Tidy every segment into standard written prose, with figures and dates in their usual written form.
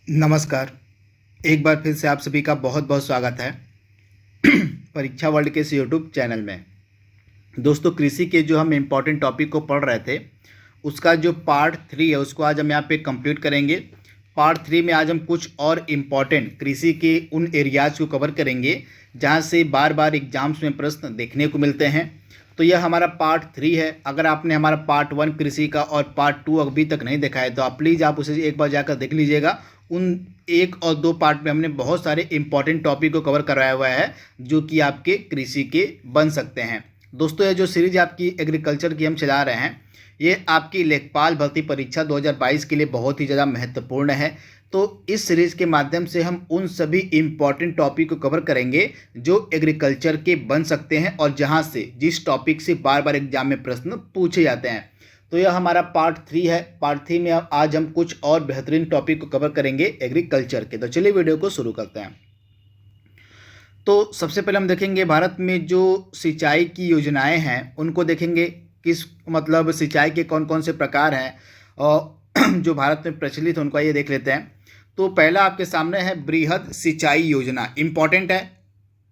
नमस्कार। एक बार फिर से आप सभी का बहुत बहुत स्वागत है परीक्षा वर्ल्ड के इस यूट्यूब चैनल में। दोस्तों, कृषि के जो हम इम्पोर्टेंट टॉपिक को पढ़ रहे थे उसका जो पार्ट 3 है उसको आज हम यहाँ पे कंप्लीट करेंगे। पार्ट 3 में आज हम कुछ और इम्पॉर्टेंट कृषि के उन एरियाज़ को कवर करेंगे जहाँ से बार बार एग्जाम्स में प्रश्न देखने को मिलते हैं। तो यह हमारा पार्ट 3 है। अगर आपने हमारा पार्ट 1 कृषि का और पार्ट 2 अभी तक नहीं देखा है तो आप प्लीज़ आप उसे एक बार जाकर देख लीजिएगा। उन 1 और 2 पार्ट में हमने बहुत सारे इंपॉर्टेंट टॉपिक को कवर कराया हुआ है जो कि आपके कृषि के बन सकते हैं। दोस्तों, ये जो सीरीज आपकी एग्रीकल्चर की हम चला रहे हैं ये आपकी लेखपाल भर्ती परीक्षा 2022 के लिए बहुत ही ज़्यादा महत्वपूर्ण है। तो इस सीरीज के माध्यम से हम उन सभी इम्पॉर्टेंट टॉपिक को कवर करेंगे जो एग्रीकल्चर के बन सकते हैं और जहां से जिस टॉपिक से बार बार एग्जाम में प्रश्न पूछे जाते हैं। तो यह हमारा पार्ट 3 है। पार्ट 3 में आज हम कुछ और बेहतरीन टॉपिक को कवर करेंगे एग्रीकल्चर के। तो चलिए वीडियो को शुरू करते हैं। तो सबसे पहले हम देखेंगे भारत में जो सिंचाई की योजनाएं हैं उनको देखेंगे। किस मतलब सिंचाई के कौन कौन से प्रकार हैं और जो भारत में प्रचलित है उनको ये देख लेते हैं। तो पहला आपके सामने है बृहद सिंचाई योजना, इम्पॉर्टेंट है।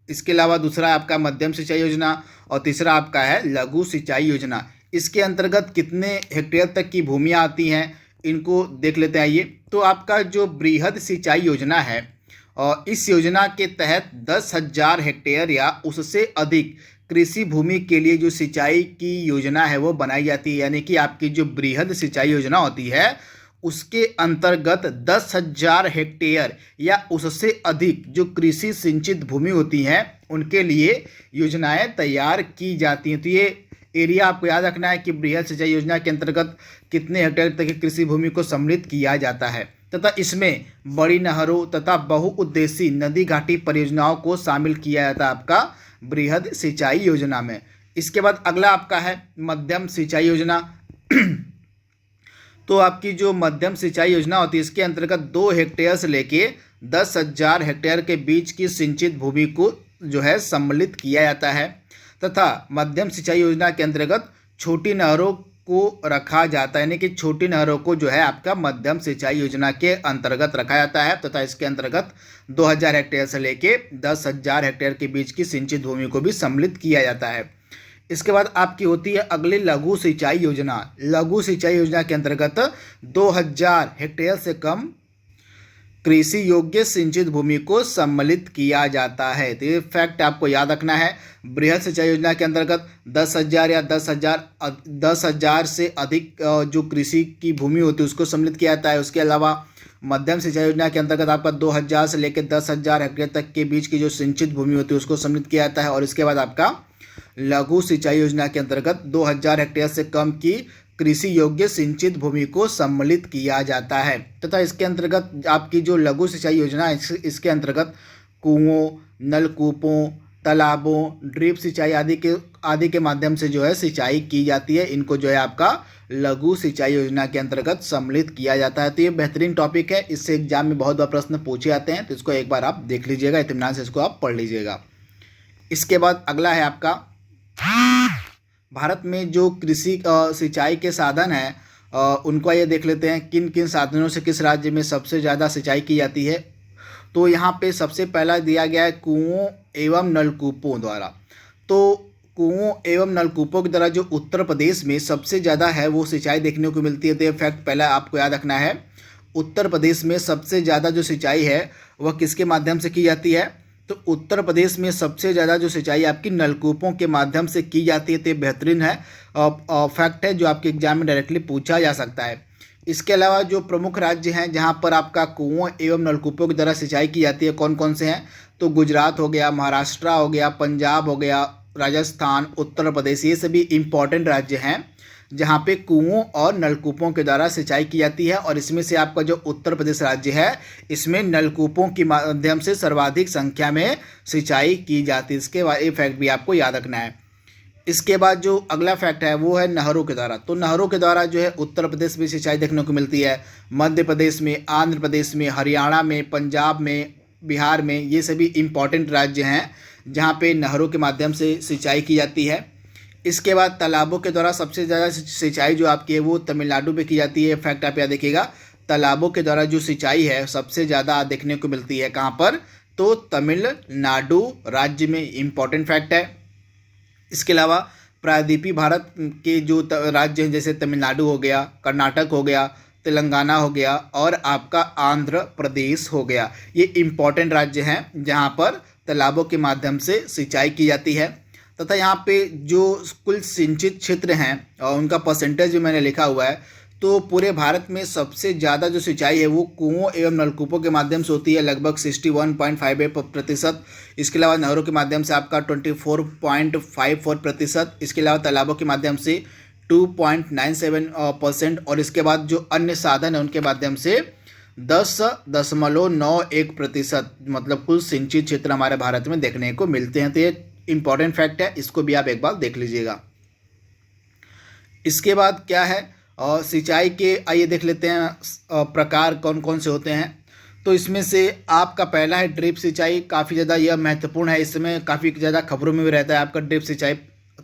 इसके अलावा दूसरा आपका मध्यम सिंचाई योजना और तीसरा आपका है लघु सिंचाई योजना। इसके अंतर्गत कितने हेक्टेयर तक की भूमियाँ आती हैं इनको देख लेते हैं। आइए, तो आपका जो बृहद सिंचाई योजना है और इस योजना के तहत 10,000 हेक्टेयर या उससे अधिक कृषि भूमि के लिए जो सिंचाई की योजना है वो बनाई जाती है। यानी कि आपकी जो बृहद सिंचाई योजना होती है उसके अंतर्गत 10,000 हेक्टेयर या उससे अधिक जो कृषि सिंचित भूमि होती हैं उनके लिए योजनाएं तैयार की जाती हैं। तो ये एरिया आपको याद रखना है कि बृहद सिंचाई योजना के अंतर्गत कितने हेक्टेयर तक की कृषि भूमि को सम्मिलित किया जाता है तथा इसमें बड़ी नहरों तथा बहुउद्देशीय नदी घाटी परियोजनाओं को शामिल किया जाता है आपका बृहद सिंचाई योजना में। इसके बाद अगला आपका है मध्यम सिंचाई योजना। तो आपकी जो मध्यम सिंचाई योजना होती है इसके अंतर्गत 2 हेक्टेयर से लेके 10,000 हेक्टेयर के बीच की सिंचित भूमि को जो है सम्मिलित किया जाता है तथा मध्यम सिंचाई योजना के अंतर्गत छोटी नहरों को रखा जाता है। यानी कि छोटी नहरों को जो है आपका मध्यम सिंचाई योजना के अंतर्गत रखा जाता है तथा इसके अंतर्गत 2,000 हेक्टेयर से लेके 10,000 हेक्टेयर के बीच की सिंचित भूमि को भी सम्मिलित किया जाता है। इसके बाद आपकी होती है अगली लघु सिंचाई योजना। लघु सिंचाई योजना के अंतर्गत 2,000 हेक्टेयर से कम कृषि योग्य सिंचित भूमि को सम्मिलित किया जाता है। तो ये फैक्ट आपको याद रखना है। बृहद सिंचाई योजना के अंतर्गत 10,000 या 10,000 से अधिक जो कृषि की भूमि होती है उसको सम्मिलित किया जाता है। उसके अलावा मध्यम सिंचाई योजना के अंतर्गत आपका 2,000 से लेकर 10,000 हेक्टेयर तक के बीच की जो सिंचित भूमि होती है उसको सम्मिलित किया जाता है। और इसके बाद आपका लघु सिंचाई योजना के अंतर्गत 2,000 हेक्टेयर से कम की कृषि योग्य सिंचित भूमि को सम्मिलित किया जाता है तथा इसके अंतर्गत आपकी जो लघु सिंचाई योजना है इसके अंतर्गत कुओं, नलकूपों, तालाबों, ड्रिप सिंचाई आदि के माध्यम से जो है सिंचाई की जाती है। इनको जो है आपका लघु सिंचाई योजना के अंतर्गत सम्मिलित किया जाता है। तो ये बेहतरीन टॉपिक है, इससे एग्जाम में बहुत बार प्रश्न पूछे जाते हैं। तो इसको एक बार आप देख लीजिएगा, इत्मीनान से इसको आप पढ़ लीजिएगा। इसके बाद अगला है आपका भारत में जो कृषि सिंचाई के साधन हैं उनको ये देख लेते हैं किन किन साधनों से किस राज्य में सबसे ज़्यादा सिंचाई की जाती है। तो यहाँ पे सबसे पहला दिया गया है कुओं एवं नलकूपों द्वारा। तो कुओं एवं नलकूपों के द्वारा जो उत्तर प्रदेश में सबसे ज़्यादा है वो सिंचाई देखने को मिलती है। तो ये फैक्ट पहला आपको याद रखना है। उत्तर प्रदेश में सबसे ज़्यादा जो सिंचाई है वह किसके माध्यम से की जाती है? तो उत्तर प्रदेश में सबसे ज़्यादा जो सिंचाई आपकी नलकूपों के माध्यम से की जाती है। तो बेहतरीन है फैक्ट है जो आपके एग्जाम में डायरेक्टली पूछा जा सकता है। इसके अलावा जो प्रमुख राज्य हैं जहां पर आपका कुओं एवं नलकूपों की द्वारा सिंचाई की जाती है कौन कौन से हैं? तो गुजरात हो गया, महाराष्ट्र हो गया, पंजाब हो गया, राजस्थान, उत्तर प्रदेश, ये सभी इम्पॉर्टेंट राज्य हैं जहाँ पे कुओं और नलकूपों के द्वारा सिंचाई की जाती है। और इसमें से आपका जो उत्तर प्रदेश राज्य है इसमें नलकूपों के माध्यम से सर्वाधिक संख्या में सिंचाई की जाती है। इसके बाद ये फैक्ट भी आपको याद रखना है। इसके बाद जो अगला फैक्ट है वो है नहरों के द्वारा। तो नहरों के द्वारा जो है उत्तर प्रदेश में सिंचाई देखने को मिलती है, मध्य प्रदेश में, आंध्र प्रदेश में, हरियाणा में, पंजाब में, बिहार में, ये सभी इम्पॉर्टेंट राज्य हैं जहाँ पे नहरों के माध्यम से सिंचाई की जाती है। इसके बाद तालाबों के द्वारा सबसे ज़्यादा सिंचाई जो आपकी है वो तमिलनाडु में की जाती है। फैक्ट आप याद रखिएगा, तालाबों के द्वारा जो सिंचाई है सबसे ज़्यादा देखने को मिलती है कहाँ पर, तो तमिलनाडु राज्य में। इम्पॉर्टेंट फैक्ट है। इसके अलावा प्रायद्वीपीय भारत के जो राज्य हैं जैसे तमिलनाडु हो गया, कर्नाटक हो गया, तेलंगाना हो गया और आपका आंध्र प्रदेश हो गया, ये इम्पॉर्टेंट राज्य हैं जहाँ पर तालाबों के माध्यम से सिंचाई की जाती है। तथा यहाँ पे जो कुल सिंचित क्षेत्र हैं और उनका परसेंटेज भी मैंने लिखा हुआ है, तो पूरे भारत में सबसे ज़्यादा जो सिंचाई है वो कुओं एवं नलकूपों के माध्यम से होती है, लगभग 61.58%। इसके अलावा नहरों के माध्यम से आपका 24.54%। इसके अलावा तालाबों के माध्यम से 2.97% और इसके बाद जो अन्य साधन है उनके माध्यम से 10.91%, मतलब कुल सिंचित क्षेत्र हमारे भारत में देखने को मिलते हैं। तो ये इंपॉर्टेंट फैक्ट है, इसको भी आप एक बार देख लीजिएगा। इसके बाद क्या है, और सिंचाई के आइए देख लेते हैं प्रकार कौन कौन से होते हैं। तो इसमें से आपका पहला है ड्रिप सिंचाई। काफ़ी ज़्यादा यह महत्वपूर्ण है, इसमें काफ़ी ज़्यादा खबरों में भी रहता है आपका ड्रिप सिंचाई।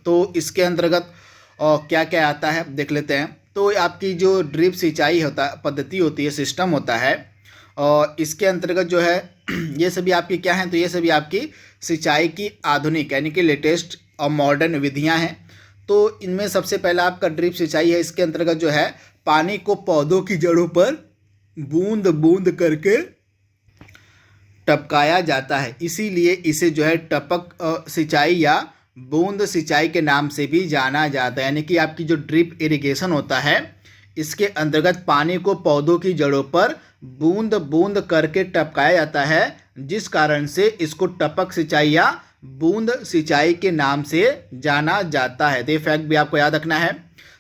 तो इसके अंतर्गत क्या क्या आता है देख लेते हैं। तो आपकी जो ड्रिप सिंचाई पद्धति होती है, सिस्टम होता है, और इसके अंतर्गत जो है ये सभी आपकी क्या हैं, तो ये सभी आपकी सिंचाई की आधुनिक यानी कि लेटेस्ट और मॉडर्न विधियां हैं। तो इनमें सबसे पहला आपका ड्रिप सिंचाई है। इसके अंतर्गत जो है पानी को पौधों की जड़ों पर बूंद बूंद करके टपकाया जाता है, इसीलिए इसे जो है टपक सिंचाई या बूंद सिंचाई के नाम से भी जाना जाता है। यानी कि आपकी जो ड्रिप इरिगेशन होता है, इसके अंतर्गत पानी को पौधों की जड़ों पर बूंद बूंद करके टपकाया जाता है, जिस कारण से इसको टपक सिंचाई या बूंद सिंचाई के नाम से जाना जाता है। तो ये फैक्ट भी आपको याद रखना है।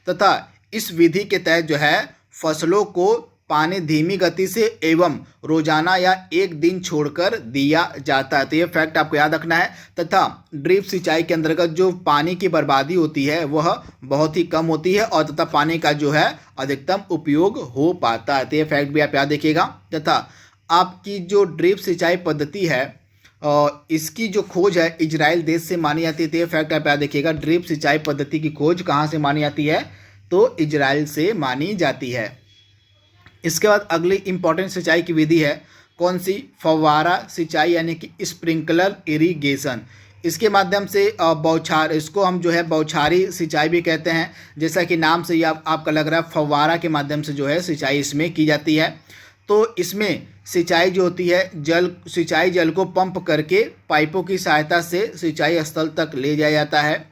तथा इस विधि के तहत जो है फसलों को पानी धीमी गति से एवं रोजाना या एक दिन छोड़कर दिया जाता है। तो ये फैक्ट आपको याद रखना है। तथा ड्रिप सिंचाई के अंतर्गत जो पानी की बर्बादी होती है वह बहुत ही कम होती है और तथा पानी का जो है अधिकतम उपयोग हो पाता है। तो ये फैक्ट भी आप याद रखिएगा। तथा आपकी जो ड्रिप सिंचाई पद्धति है और इसकी जो खोज है इजराइल देश से मानी जाती है। तो ये फैक्ट आप याद रखिएगा। ड्रिप सिंचाई पद्धति की खोज कहाँ से मानी जाती है, तो इजराइल से मानी जाती है। इसके बाद अगली इंपॉर्टेंट सिंचाई की विधि है कौन सी, फव्वारा सिंचाई यानी कि स्प्रिंकलर इरिगेशन। इसके माध्यम से बौछार, इसको हम जो है बौछारी सिंचाई भी कहते हैं। जैसा कि नाम से ही आपका लग रहा है, फव्वारा के माध्यम से जो है सिंचाई इसमें की जाती है। तो इसमें सिंचाई जो होती है सिंचाई जल को पंप करके पाइपों की सहायता से सिंचाई स्थल तक ले जाया जाता है।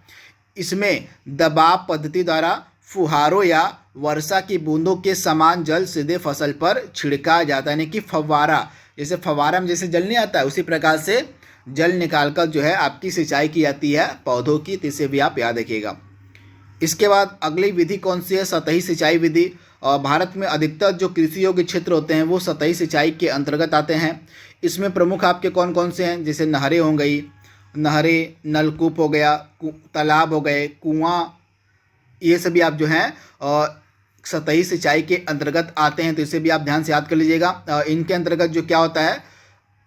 इसमें दबाव पद्धति द्वारा फुहारों या वर्षा की बूंदों के समान जल सीधे फसल पर छिड़का जाता है। यानी कि फव्वारा, जैसे फव्वारा में जैसे जल नहीं आता है उसी प्रकार से जल निकालकर जो है आपकी सिंचाई की जाती है पौधों की। तो इसे भी आप याद रखिएगा। इसके बाद अगली विधि कौन सी है, सतही सिंचाई विधि। और भारत में अधिकतर जो कृषि योग्य क्षेत्र होते हैं वो सतही सिंचाई के अंतर्गत आते हैं। इसमें प्रमुख आपके कौन कौन से हैं, जैसे नहरें हो गई, नहरें, नलकूप हो गया, तालाब हो गए, कुआं, ये सभी आप जो हैं सतही सिंचाई के अंतर्गत आते हैं। तो इसे भी आप ध्यान से याद कर लीजिएगा। इनके अंतर्गत जो क्या होता है,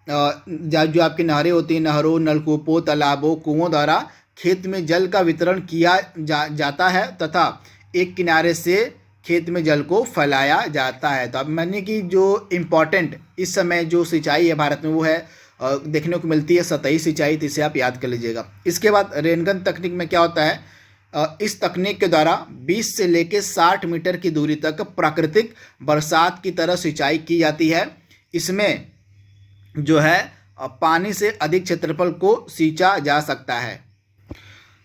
जो आपकी नहरें होती हैं, नहरों, नलकूपों, तालाबों, कुओं द्वारा खेत में जल का वितरण किया जाता है तथा एक किनारे से खेत में जल को फैलाया जाता है। तो अब मैंने कि जो इम्पॉर्टेंट इस समय जो सिंचाई है भारत में वो है देखने को मिलती है सतही सिंचाई। तो इसे आप याद कर लीजिएगा। इसके बाद रेनगन तकनीक में क्या होता है, इस तकनीक के द्वारा 20 से लेकर 60 मीटर की दूरी तक प्राकृतिक बरसात की तरह सिंचाई की जाती है। इसमें जो है पानी से अधिक क्षेत्रफल को सींचा जा सकता है।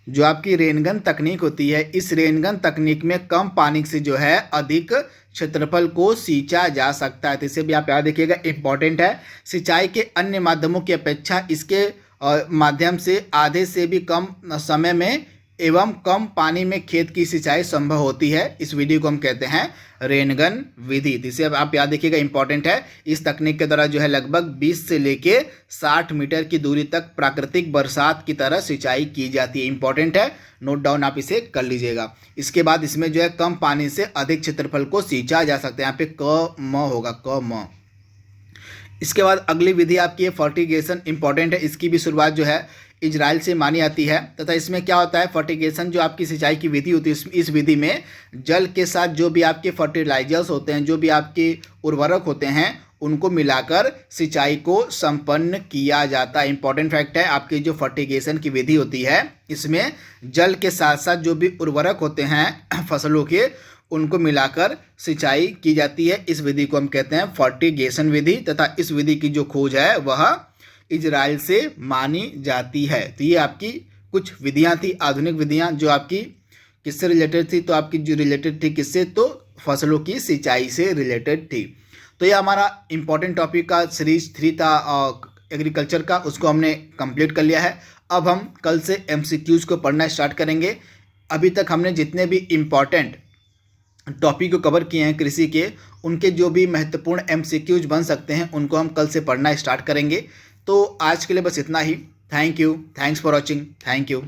जो आपकी रेनगन तकनीक होती है, इस रेनगन तकनीक में कम पानी से जो है अधिक क्षेत्रफल को सींचा जा सकता है। तो इसे भी आप याद रखिएगा, इंपॉर्टेंट है। सिंचाई के अन्य माध्यमों की अपेक्षा इसके माध्यम से आधे से भी कम समय में एवं कम पानी में खेत की सिंचाई संभव होती है। इस विधि को हम कहते हैं रेनगन विधि। इसे अब आप याद रखिएगा, इंपॉर्टेंट है। इस तकनीक के द्वारा जो है लगभग 20 से लेके 60 मीटर की दूरी तक प्राकृतिक बरसात की तरह सिंचाई की जाती है। इंपॉर्टेंट है, नोट डाउन आप इसे कर लीजिएगा। इसके बाद इसमें जो है कम पानी से अधिक क्षेत्रफल को सींचा जा सकता है। यहाँ पे क म होगा, क म। इसके बाद अगली विधि आपकी है फर्टिगेशन। इंपॉर्टेंट है, इसकी भी शुरुआत जो है इजराइल से मानी जाती है। तथा इसमें क्या होता है, फर्टिगेशन जो आपकी सिंचाई की विधि होती है, इस विधि में जल के साथ जो भी आपके फर्टिलाइजर्स होते हैं, जो भी आपके उर्वरक होते हैं, उनको मिलाकर सिंचाई को संपन्न किया जाता है। इंपॉर्टेंट फैक्ट है, आपकी जो फर्टिगेशन की विधि होती है इसमें जल के साथ साथ जो भी उर्वरक होते हैं फसलों के, उनको मिलाकर सिंचाई की जाती है। इस विधि को हम कहते हैं फर्टिगेशन विधि। तथा इस विधि की जो खोज है वह इजराइल से मानी जाती है। तो ये आपकी कुछ विधियां थी, आधुनिक विधियां, जो आपकी किससे रिलेटेड थी, तो आपकी जो रिलेटेड थी किससे, तो फसलों की सिंचाई से रिलेटेड थी। तो ये हमारा इंपॉर्टेंट टॉपिक का सीरीज 3 था एग्रीकल्चर का, उसको हमने कंप्लीट कर लिया है। अब हम कल से MCQs को पढ़ना स्टार्ट करेंगे। अभी तक हमने जितने भी इम्पॉर्टेंट टॉपिक को कवर किए हैं कृषि के, उनके जो भी महत्वपूर्ण MCQs बन सकते हैं उनको हम कल से पढ़ना स्टार्ट करेंगे। तो आज के लिए बस इतना ही। Thank you, thanks for watching, thank you.